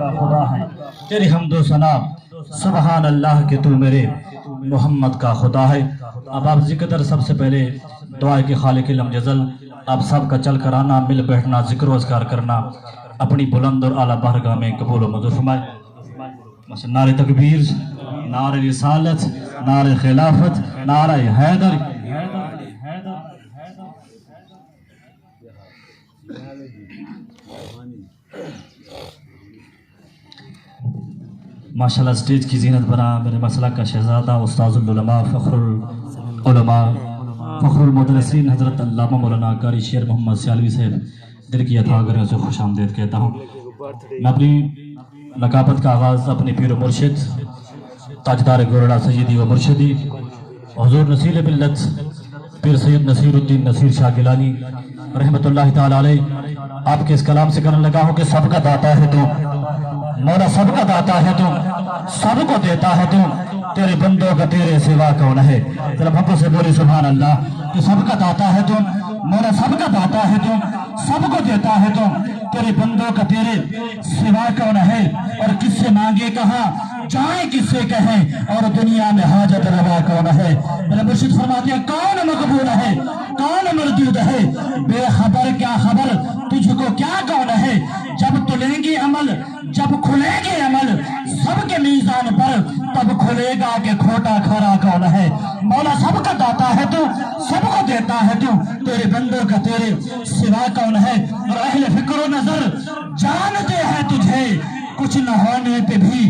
کا خدا ہے، تیری حمد و ثنا سبحان اللہ کہ تو میرے محمد کا خدا ہے۔ اب آپ ذکر سب سے پہلے دعا کہ خالق لم یزل آپ سب کا چل کر آنا، مل بیٹھنا، ذکر و اذکار کرنا اپنی بلند اور اعلیٰ بارگاہ میں قبول و منظور فرمائے۔ نعرہ تکبیر، نعرہ رسالت، نعرہ خلافت، نعرہ حیدر۔ ماشاءاللہ سٹیج کی زینت بنا میرے مسلک کا شہزادہ استاذ العلماء فخر العلماء فخر المدرسین حضرت علامہ مولانا قاری شیر محمد سیالوی صاحب دل کی عطا گریوں سے خوش آمدید کہتا ہوں۔ میں اپنی نقابت کا آغاز اپنے پیر و مرشد تاجدار گورڑا سیدی و مرشدی حضور نصیر ملت پیر سید نصیر الدین نصیر شاہ گیلانی رحمت اللہ تعالی علیہ آپ کے اس کلام سے کرنے لگا ہوں کہ سب کا داتا ہے تو مولا، سب کا داتا ہے تو سب کو دیتا ہے تو تیرے بندوں کا تیرے سوا کون ہے؟ ذرا بھپو سے بولی سبحان اللہ کہ سب کا داتا ہے تو مولا، سب کا داتا ہے تو سب کو دیتا ہے تو تیرے بندوں کا تیرے سوا کون ہے؟ اور کس سے مانگے کہاں جائیں کس سے کہیں اور دنیا میں حاجت روا کون ہے؟ میرے مرشد فرماتے ہیں کون مقبول ہے کون مردود ہے؟ بے خبر کیا خبر تجھ کو کیا کون ہے؟ جب تلیں گے عمل جب کھلیں گے عمل سب کے میزان پر تب کھلے گا کہ کھوٹا کھرا کون ہے؟ مولا سب کا داتا ہے تو سب کو دیتا ہے تو تیرے بندوں کا تیرے سوا کون ہے؟ اور اہل فکر و نظر جانتے ہیں تجھے کچھ نہ ہونے پہ بھی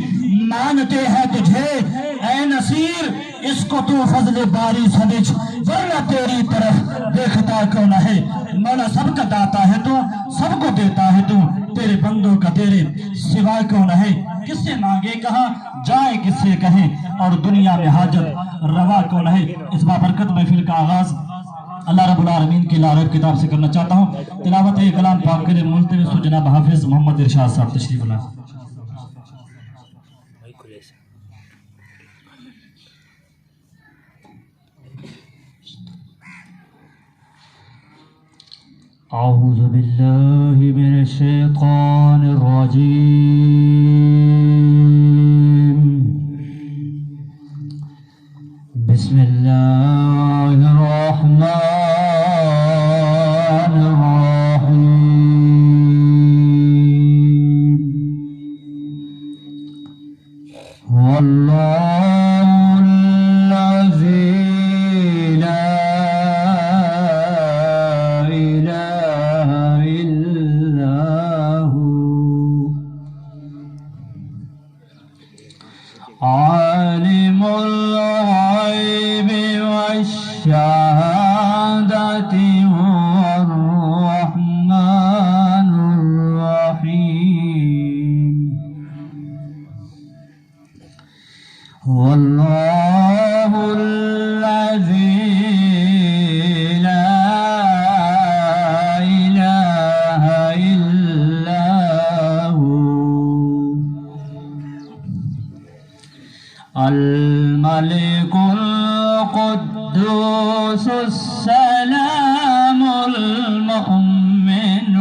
مانتے ہیں تجھے، اے نصیر اس کو تو فضل باری سمجھ ورنہ تیری طرف دیکھتا کون ہے؟ مولا سب کا داتا ہے تو سب کو دیتا ہے تو تیرے بندوں کا تیرے سوا کون ہے؟ کس سے مانگے کہاں جائے کس سے کہیں اور دنیا میں حاجت روا کون ہے؟ اس بابرکت محفل کا آغاز اللہ رب العالمین کی لارب کتاب سے کرنا چاہتا ہوں۔ تلاوت کلام پاک کے لیے ملتمس جناب حافظ محمد ارشاد صاحب تشریف لائیں۔ اعوذ باللہ من الشیطان الرجیم، بسم اللہ الرحمن الرحیم، واللہ الذی لا عالم الغیب والشہادة هو الرحمن الرحیم، واللہ الذی لا الہ الا هو الملك القدوس السلام المؤمن